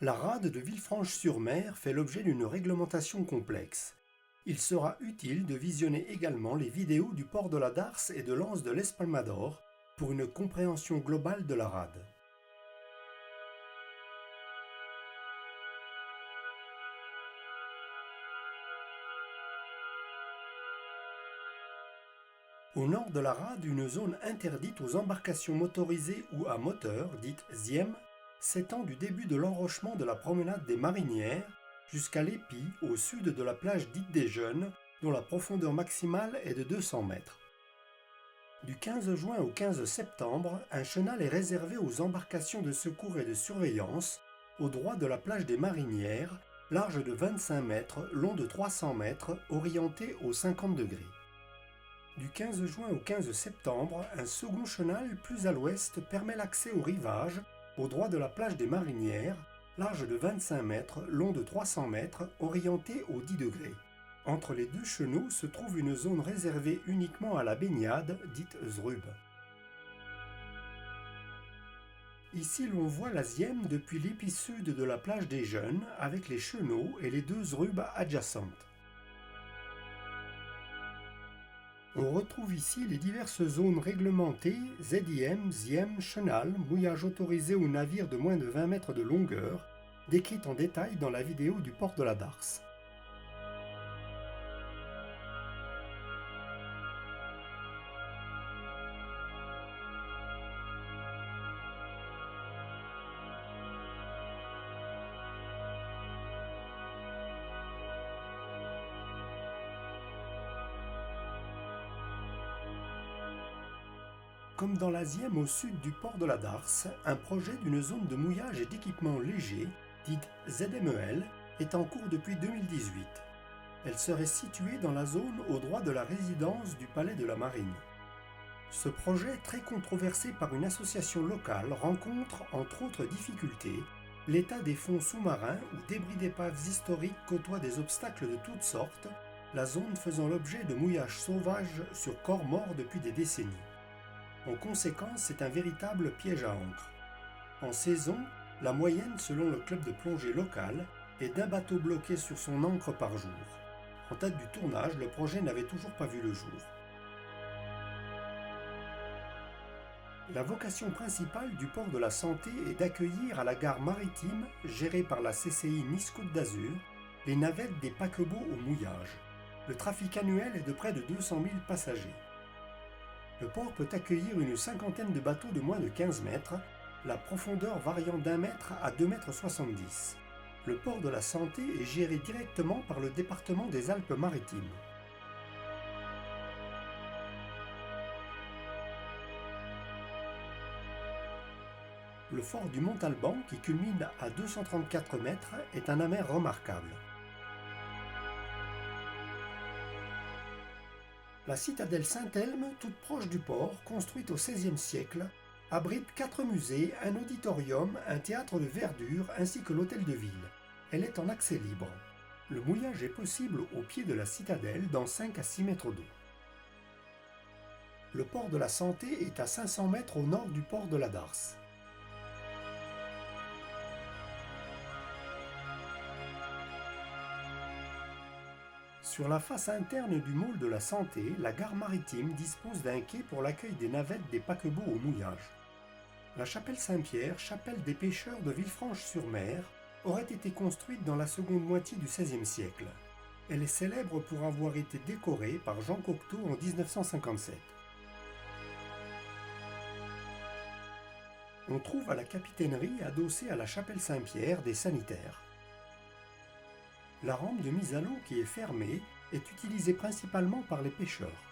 La rade de Villefranche-sur-Mer fait l'objet d'une réglementation complexe. Il sera utile de visionner également les vidéos du port de la Darse et de l'anse de l'Espalmador pour une compréhension globale de la rade. Au nord de la rade, une zone interdite aux embarcations motorisées ou à moteur, dite ZIEM, s'étend du début de l'enrochement de la promenade des Marinières jusqu'à l'Épi au sud de la plage dite des Jeunes, dont la profondeur maximale est de 200 mètres. Du 15 juin au 15 septembre, un chenal est réservé aux embarcations de secours et de surveillance au droit de la plage des Marinières, large de 25 mètres, long de 300 mètres, orienté aux 50 degrés. Du 15 juin au 15 septembre, un second chenal plus à l'ouest permet l'accès au rivage au droit de la plage des Marinières, large de 25 mètres, long de 300 mètres, orienté aux 10 degrés. Entre les deux chenaux se trouve une zone réservée uniquement à la baignade, dite Zrub. Ici l'on voit la Zième depuis l'épi sud de la plage des Jeunes avec les chenaux et les deux Zrubs adjacentes. On retrouve ici les diverses zones réglementées ZIM, ZIEM, chenal, mouillage autorisé aux navires de moins de 20 mètres de longueur, décrites en détail dans la vidéo du port de la Darse. Comme dans la Zième au sud du port de la Darse, un projet d'une zone de mouillage et d'équipement léger, dite ZMEL, est en cours depuis 2018. Elle serait située dans la zone au droit de la résidence du Palais de la Marine. Ce projet, très controversé par une association locale, rencontre, entre autres difficultés, l'état des fonds sous-marins où débris d'épaves historiques côtoient des obstacles de toutes sortes, la zone faisant l'objet de mouillages sauvages sur corps morts depuis des décennies. En conséquence, c'est un véritable piège à encre. En saison, la moyenne selon le club de plongée local est d'un bateau bloqué sur son ancre par jour. En date du tournage, le projet n'avait toujours pas vu le jour. La vocation principale du port de la Santé est d'accueillir à la gare maritime, gérée par la CCI Nice-Côte d'Azur, les navettes des paquebots au mouillage. Le trafic annuel est de près de 200 000 passagers. Le port peut accueillir une cinquantaine de bateaux de moins de 15 mètres, la profondeur variant d'1 mètre à 2,70 m. Le port de la Santé est géré directement par le département des Alpes-Maritimes. Le fort du Mont-Alban, qui culmine à 234 mètres, est un amer remarquable. La citadelle Saint-Elme, toute proche du port, construite au XVIe siècle, abrite 4 musées, un auditorium, un théâtre de verdure ainsi que l'hôtel de ville. Elle est en accès libre. Le mouillage est possible au pied de la citadelle dans 5 à 6 mètres d'eau. Le port de la Santé est à 500 mètres au nord du port de la Darse. Sur la face interne du môle de la Santé, la gare maritime dispose d'un quai pour l'accueil des navettes des paquebots au mouillage. La chapelle Saint-Pierre, chapelle des pêcheurs de Villefranche-sur-Mer, aurait été construite dans la seconde moitié du XVIe siècle. Elle est célèbre pour avoir été décorée par Jean Cocteau en 1957. On trouve à la capitainerie, adossée à la chapelle Saint-Pierre, des sanitaires. La rampe de mise à l'eau, qui est fermée, est utilisée principalement par les pêcheurs.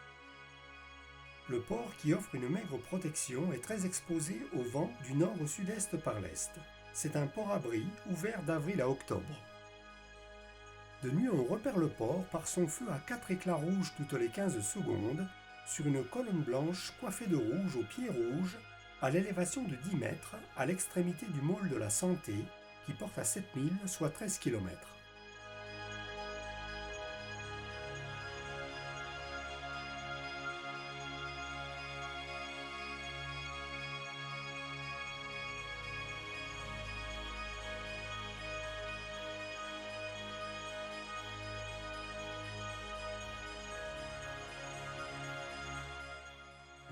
Le port, qui offre une maigre protection, est très exposé au vent du nord au sud-est par l'est. C'est un port-abri ouvert d'avril à octobre. De nuit, on repère le port par son feu à 4 éclats rouges toutes les 15 secondes, sur une colonne blanche coiffée de rouge aux pieds rouges, à l'élévation de 10 mètres, à l'extrémité du môle de la Santé, qui porte à 7000, soit 13 km.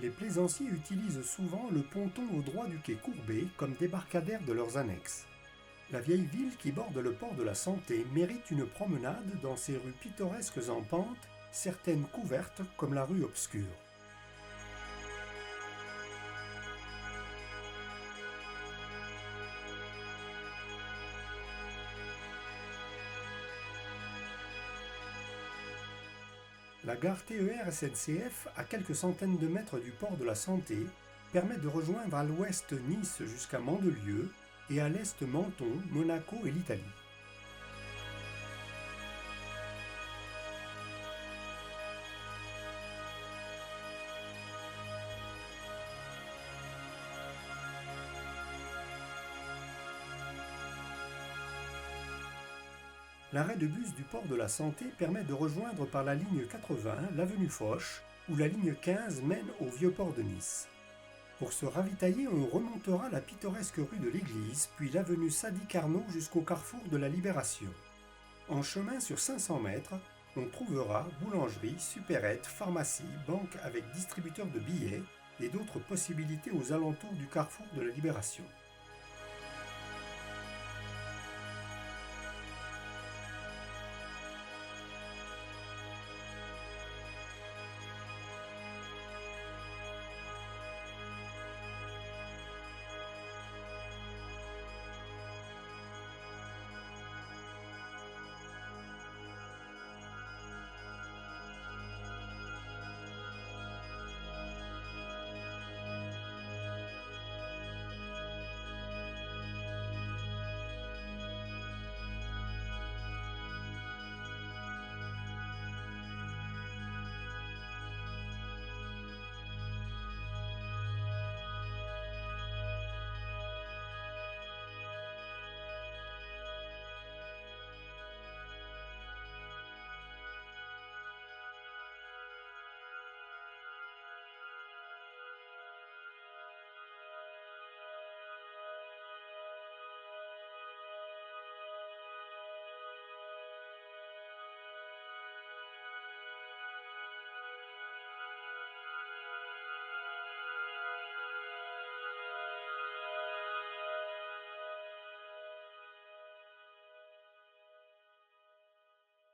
Les plaisanciers utilisent souvent le ponton au droit du quai courbé comme débarcadère de leurs annexes. La vieille ville qui borde le port de la Santé mérite une promenade dans ses rues pittoresques en pente, certaines couvertes comme la rue Obscure. La gare TER SNCF, à quelques centaines de mètres du port de la Santé, permet de rejoindre à l'ouest Nice jusqu'à Mandelieu et à l'est Menton, Monaco et l'Italie. L'arrêt de bus du port de la Santé permet de rejoindre par la ligne 80 l'avenue Foch, où la ligne 15 mène au vieux port de Nice. Pour se ravitailler, on remontera la pittoresque rue de l'Église, puis l'avenue Sadi Carnot jusqu'au carrefour de la Libération. En chemin sur 500 mètres, on trouvera boulangerie, supérette, pharmacie, banque avec distributeur de billets et d'autres possibilités aux alentours du carrefour de la Libération.